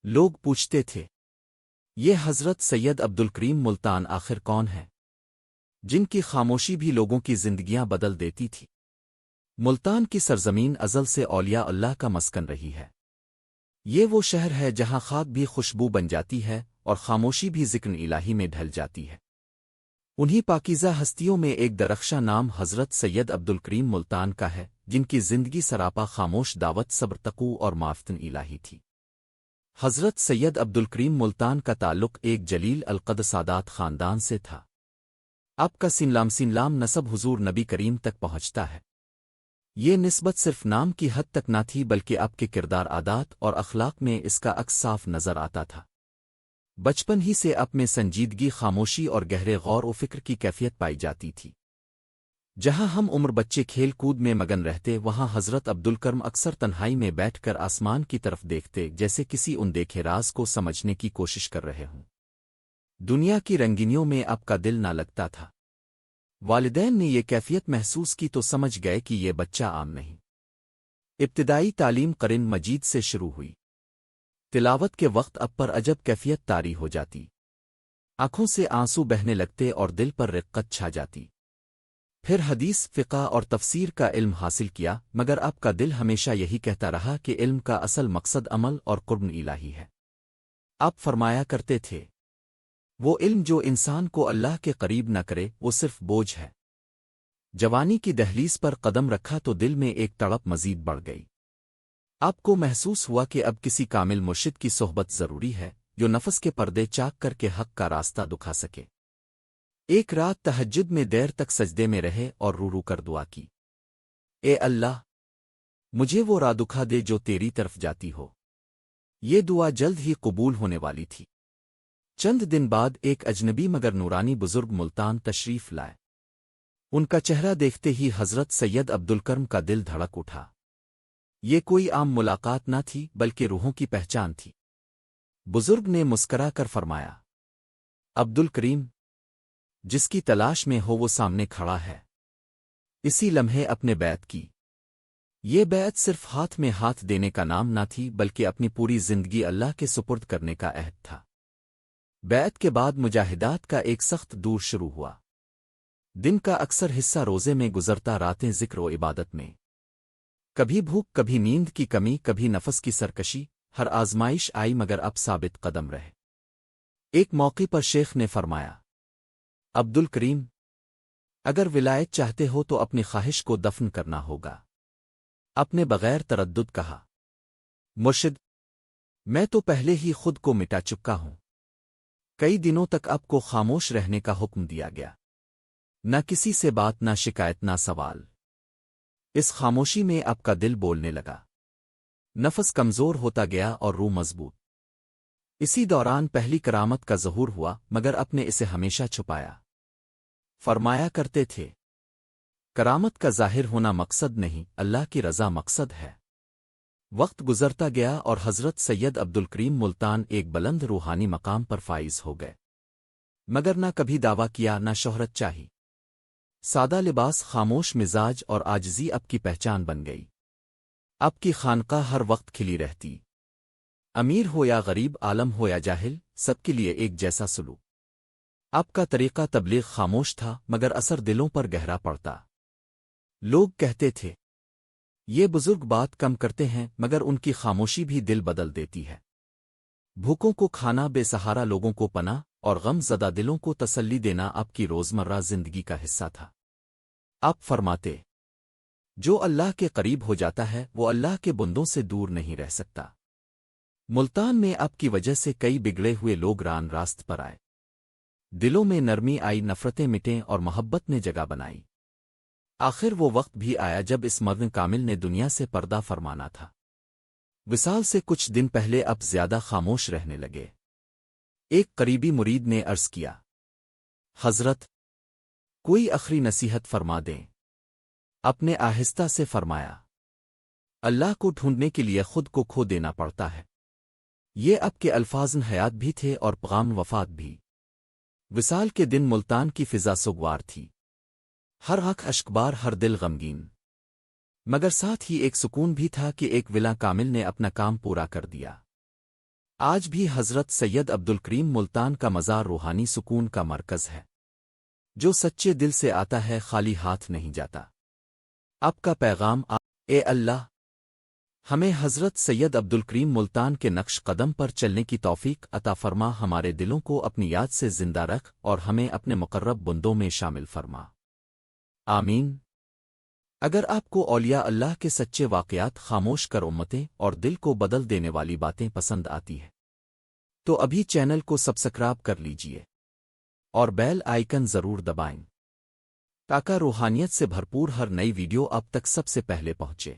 لوگ پوچھتے تھے، یہ حضرت سید عبدالکریم ملتان آخر کون ہے، جن کی خاموشی بھی لوگوں کی زندگیاں بدل دیتی تھی؟ ملتان کی سرزمین ازل سے اولیاء اللہ کا مسکن رہی ہے۔ یہ وہ شہر ہے جہاں خاک بھی خوشبو بن جاتی ہے اور خاموشی بھی ذکر الہی میں ڈھل جاتی ہے۔ انہی پاکیزہ ہستیوں میں ایک درخشاں نام حضرت سید عبدالکریم ملتان کا ہے، جن کی زندگی سراپا خاموش دعوت، صبر، تقوی اور معافتن الہی تھی۔ حضرت سید عبدالکریم ملتان کا تعلق ایک جلیل القدر سادات خاندان سے تھا۔ آپ کا سنلام نسب حضور نبی کریم تک پہنچتا ہے۔ یہ نسبت صرف نام کی حد تک نہ تھی بلکہ آپ کے کردار، عادات اور اخلاق میں اس کا عکس صاف نظر آتا تھا۔ بچپن ہی سے آپ میں سنجیدگی، خاموشی اور گہرے غور و فکر کی کیفیت پائی جاتی تھی۔ جہاں ہم عمر بچے کھیل کود میں مگن رہتے، وہاں حضرت عبدالکرم اکثر تنہائی میں بیٹھ کر آسمان کی طرف دیکھتے، جیسے کسی اندیکھے راز کو سمجھنے کی کوشش کر رہے ہوں۔ دنیا کی رنگینیوں میں آپ کا دل نہ لگتا تھا۔ والدین نے یہ کیفیت محسوس کی تو سمجھ گئے کہ یہ بچہ عام نہیں۔ ابتدائی تعلیم قرآن مجید سے شروع ہوئی۔ تلاوت کے وقت اب پر عجب کیفیت طاری ہو جاتی، آنکھوں سے آنسو بہنے لگتے اور دل پر رقت چھا جاتی۔ پھر حدیث، فقہ اور تفسیر کا علم حاصل کیا، مگر آپ کا دل ہمیشہ یہی کہتا رہا کہ علم کا اصل مقصد عمل اور قرب الہی ہے۔ آپ فرمایا کرتے تھے، وہ علم جو انسان کو اللہ کے قریب نہ کرے وہ صرف بوجھ ہے۔ جوانی کی دہلیز پر قدم رکھا تو دل میں ایک تڑپ مزید بڑھ گئی۔ آپ کو محسوس ہوا کہ اب کسی کامل مرشد کی صحبت ضروری ہے، جو نفس کے پردے چاک کر کے حق کا راستہ دکھا سکے۔ ایک رات تہجد میں دیر تک سجدے میں رہے اور رو رو کر دعا کی، اے اللہ، مجھے وہ راہ دکھا دے جو تیری طرف جاتی ہو۔ یہ دعا جلد ہی قبول ہونے والی تھی۔ چند دن بعد ایک اجنبی مگر نورانی بزرگ ملتان تشریف لائے۔ ان کا چہرہ دیکھتے ہی حضرت سید عبدالکرم کا دل دھڑک اٹھا۔ یہ کوئی عام ملاقات نہ تھی بلکہ روحوں کی پہچان تھی۔ بزرگ نے مسکرا کر فرمایا، عبدالکریم، جس کی تلاش میں ہو وہ سامنے کھڑا ہے۔ اسی لمحے اپنے بیعت کی۔ یہ بیعت صرف ہاتھ میں ہاتھ دینے کا نام نہ تھی بلکہ اپنی پوری زندگی اللہ کے سپرد کرنے کا عہد تھا۔ بیعت کے بعد مجاہدات کا ایک سخت دور شروع ہوا۔ دن کا اکثر حصہ روزے میں گزرتا، راتیں ذکر و عبادت میں۔ کبھی بھوک، کبھی نیند کی کمی، کبھی نفس کی سرکشی، ہر آزمائش آئی مگر اب ثابت قدم رہے۔ ایک موقع پر شیخ نے فرمایا، عبدالکریم، اگر ولایت چاہتے ہو تو اپنی خواہش کو دفن کرنا ہوگا۔ اپنے بغیر تردد کہا، مرشد، میں تو پہلے ہی خود کو مٹا چکا ہوں۔ کئی دنوں تک آپ کو خاموش رہنے کا حکم دیا گیا، نہ کسی سے بات، نہ شکایت، نہ سوال۔ اس خاموشی میں آپ کا دل بولنے لگا، نفس کمزور ہوتا گیا اور روح مضبوط۔ اسی دوران پہلی کرامت کا ظہور ہوا، مگر آپ نے اسے ہمیشہ چھپایا۔ فرمایا کرتے تھے، کرامت کا ظاہر ہونا مقصد نہیں، اللہ کی رضا مقصد ہے۔ وقت گزرتا گیا اور حضرت سید عبدالکریم ملتان ایک بلند روحانی مقام پر فائز ہو گئے، مگر نہ کبھی دعویٰ کیا، نہ شہرت چاہی۔ سادہ لباس، خاموش مزاج اور عاجزی اب کی پہچان بن گئی۔ اب کی خانقاہ ہر وقت کھلی رہتی۔ امیر ہو یا غریب، عالم ہو یا جاہل، سب کے لیے ایک جیسا سلوک۔ آپ کا طریقہ تبلیغ خاموش تھا مگر اثر دلوں پر گہرا پڑتا۔ لوگ کہتے تھے، یہ بزرگ بات کم کرتے ہیں مگر ان کی خاموشی بھی دل بدل دیتی ہے۔ بھوکوں کو کھانا، بے سہارا لوگوں کو پناہ اور غم زدہ دلوں کو تسلی دینا آپ کی روزمرہ زندگی کا حصہ تھا۔ آپ فرماتے، جو اللہ کے قریب ہو جاتا ہے وہ اللہ کے بندوں سے دور نہیں رہ سکتا۔ ملتان میں آپ کی وجہ سے کئی بگڑے ہوئے لوگ راست پر آئے۔ دلوں میں نرمی آئی، نفرتیں مٹیں اور محبت نے جگہ بنائی۔ آخر وہ وقت بھی آیا جب اس مرد کامل نے دنیا سے پردہ فرمانا تھا۔ وصال سے کچھ دن پہلے اب زیادہ خاموش رہنے لگے۔ ایک قریبی مرید نے عرض کیا، حضرت، کوئی آخری نصیحت فرما دیں۔ اپنے آہستہ سے فرمایا، اللہ کو ڈھونڈنے کے لیے خود کو کھو دینا پڑتا ہے۔ یہ اب کے الفاظ حیات بھی تھے اور پیغام وفات بھی۔ وصال کے دن ملتان کی فضا سگوار تھی، ہر آنکھ اشکبار، ہر دل غمگین، مگر ساتھ ہی ایک سکون بھی تھا کہ ایک ولا کامل نے اپنا کام پورا کر دیا۔ آج بھی حضرت سید عبدالکریم ملتان کا مزار روحانی سکون کا مرکز ہے، جو سچے دل سے آتا ہے خالی ہاتھ نہیں جاتا۔ آپ کا پیغام اے اللہ، ہمیں حضرت سید عبدالکریم ملتان کے نقش قدم پر چلنے کی توفیق عطا فرما، ہمارے دلوں کو اپنی یاد سے زندہ رکھ اور ہمیں اپنے مقرب بندوں میں شامل فرما، آمین۔ اگر آپ کو اولیاء اللہ کے سچے واقعات، خاموش کر امتیں اور دل کو بدل دینے والی باتیں پسند آتی ہیں تو ابھی چینل کو سبسکرائب کر لیجئے اور بیل آئیکن ضرور دبائیں تاکہ روحانیت سے بھرپور ہر نئی ویڈیو اب تک سب سے پہلے پہنچے۔